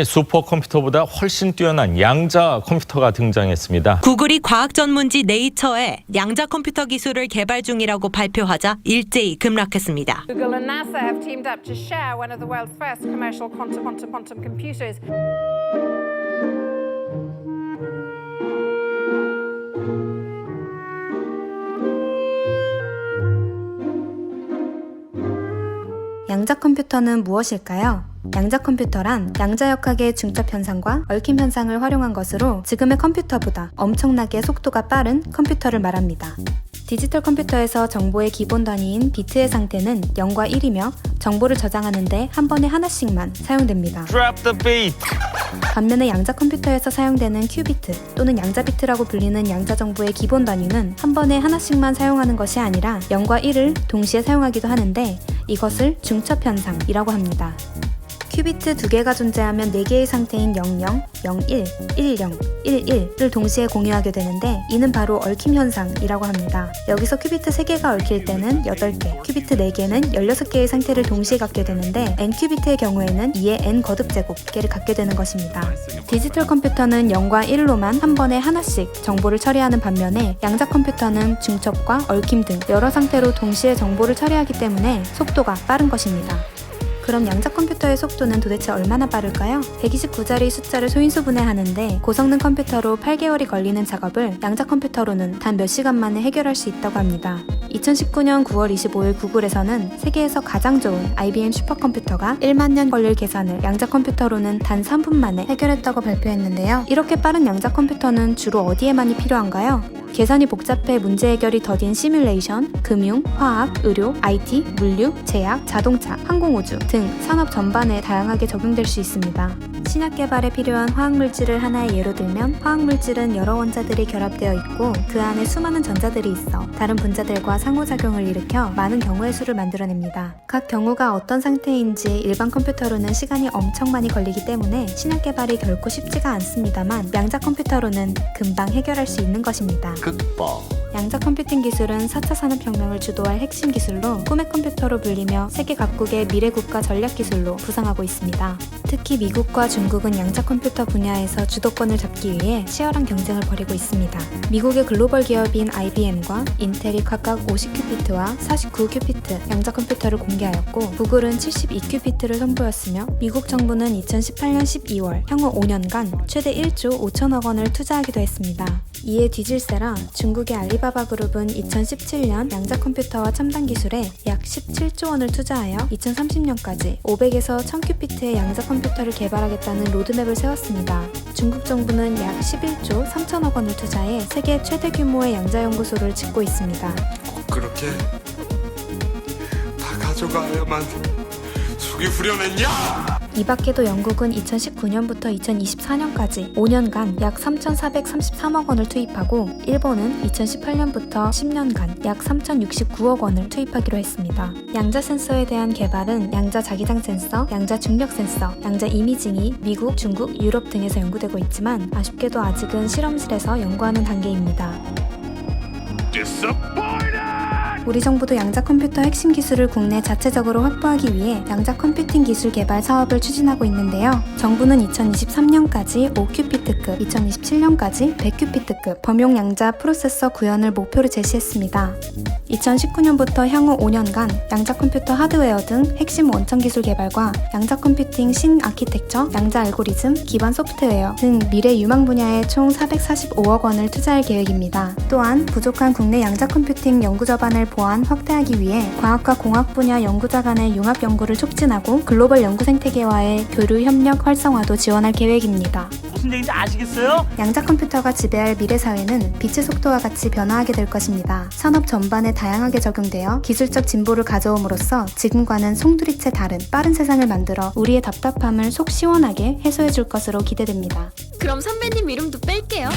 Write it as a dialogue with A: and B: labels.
A: 슈퍼컴퓨터보다 훨씬 뛰어난 양자 컴퓨터가 등장했습니다.
B: 구글이 과학 전문지 네이처에 양자 컴퓨터 기술을 개발 중이라고 발표하자 일제히 급락했습니다.
C: Google and NASA have teamed up to share one of the world's first commercial quantum computers.
D: 양자 컴퓨터는 무엇일까요? 양자 컴퓨터란 양자역학의 중첩 현상과 얽힘 현상을 활용한 것으로 지금의 컴퓨터보다 엄청나게 속도가 빠른 컴퓨터를 말합니다. 디지털 컴퓨터에서 정보의 기본 단위인 비트의 상태는 0과 1이며 정보를 저장하는데 한 번에 하나씩만 사용됩니다.
A: Drop the beat.
D: 반면에 양자 컴퓨터에서 사용되는 큐비트 또는 양자비트라고 불리는 양자 정보의 기본 단위는 한 번에 하나씩만 사용하는 것이 아니라 0과 1을 동시에 사용하기도 하는데 이것을 중첩 현상이라고 합니다. 큐비트 2개가 존재하면 4개의 상태인 00, 01, 10, 11을 동시에 공유하게 되는데 이는 바로 얽힘 현상이라고 합니다. 여기서 큐비트 3개가 얽힐 때는 8개, 큐비트 4개는 16개의 상태를 동시에 갖게 되는데 n큐비트의 경우에는 2의 n 거듭제곱 개를 갖게 되는 것입니다. 디지털 컴퓨터는 0과 1로만 한 번에 하나씩 정보를 처리하는 반면에 양자 컴퓨터는 중첩과 얽힘 등 여러 상태로 동시에 정보를 처리하기 때문에 속도가 빠른 것입니다. 그럼 양자 컴퓨터의 속도는 도대체 얼마나 빠를까요? 129자리 숫자를 소인수 분해하는데 고성능 컴퓨터로 8개월이 걸리는 작업을 양자 컴퓨터로는 단 몇 시간 만에 해결할 수 있다고 합니다. 2019년 9월 25일 구글에서는 세계에서 가장 좋은 IBM 슈퍼컴퓨터가 1만 년 걸릴 계산을 양자 컴퓨터로는 단 3분 만에 해결했다고 발표했는데요. 이렇게 빠른 양자 컴퓨터는 주로 어디에 많이 필요한가요? 계산이 복잡해 문제 해결이 더딘 시뮬레이션, 금융, 화학, 의료, IT, 물류, 제약, 자동차, 항공우주 등 산업 전반에 다양하게 적용될 수 있습니다. 신약 개발에 필요한 화학물질을 하나의 예로 들면 화학물질은 여러 원자들이 결합되어 있고 그 안에 수많은 전자들이 있어 다른 분자들과 상호작용을 일으켜 많은 경우의 수를 만들어냅니다. 각 경우가 어떤 상태인지 일반 컴퓨터로는 시간이 엄청 많이 걸리기 때문에 신약 개발이 결코 쉽지가 않습니다만 양자 컴퓨터로는 금방 해결할 수 있는 것입니다. 양자 컴퓨팅 기술은 4차 산업혁명을 주도할 핵심 기술로 꿈의 컴퓨터로 불리며 세계 각국의 미래 국가 전략 기술로 부상하고 있습니다. 특히 미국과 중국은 양자 컴퓨터 분야에서 주도권을 잡기 위해 치열한 경쟁을 벌이고 있습니다. 미국의 글로벌 기업인 IBM과 인텔이 각각 50큐피트와 49큐피트 양자 컴퓨터를 공개하였고 구글은 72큐피트를 선보였으며 미국 정부는 2018년 12월 향후 5년간 최대 1조 5천억 원을 투자하기도 했습니다. 이에 뒤질세라 중국의 알리바바 그룹은 2017년 양자 컴퓨터와 첨단 기술에 약 17조 원을 투자하여 2030년까지 500에서 1000큐피트의 양자 컴퓨터를 개발하겠다는 로드맵을 세웠습니다. 중국 정부는 약 11조 3천억 원을 투자해 세계 최대 규모의 양자 연구소를 짓고 있습니다.
E: 꼭 그렇게 다 가져가야만 속이 후련했냐?
D: 이 밖에도 영국은 2019년부터 2024년까지 5년간 약 3,433억 원을 투입하고 일본은 2018년부터 10년간 약 3,069억 원을 투입하기로 했습니다. 양자 센서에 대한 개발은 양자 자기장 센서, 양자 중력 센서, 양자 이미징이 미국, 중국, 유럽 등에서 연구되고 있지만 아쉽게도 아직은 실험실에서 연구하는 단계입니다. 우리 정부도 양자 컴퓨터 핵심 기술을 국내 자체적으로 확보하기 위해 양자 컴퓨팅 기술 개발 사업을 추진하고 있는데요. 정부는 2023년까지 5큐피트급, 2027년까지 100큐피트급 범용 양자 프로세서 구현을 목표로 제시했습니다. 2019년부터 향후 5년간 양자 컴퓨터 하드웨어 등 핵심 원천 기술 개발과 양자 컴퓨팅 신 아키텍처, 양자 알고리즘, 기반 소프트웨어 등 미래 유망 분야에 총 445억 원을 투자할 계획입니다. 또한 부족한 국내 양자 컴퓨팅 연구 저반을 보완 확대하기 위해 과학과 공학 분야 연구자 간의 융합 연구를 촉진하고 글로벌 연구 생태계와의 교류 협력 활성화도 지원할 계획입니다.
F: 무슨 얘기인지 아시겠어요?
D: 양자 컴퓨터가 지배할 미래 사회는 빛의 속도와 같이 변화하게 될 것입니다. 산업 전반에 다양하게 적용되어 기술적 진보를 가져옴으로써 지금과는 송두리째 다른 빠른 세상을 만들어 우리의 답답함을 속 시원하게 해소해 줄 것으로 기대됩니다.
G: 그럼 선배님 이름도 뺄게요.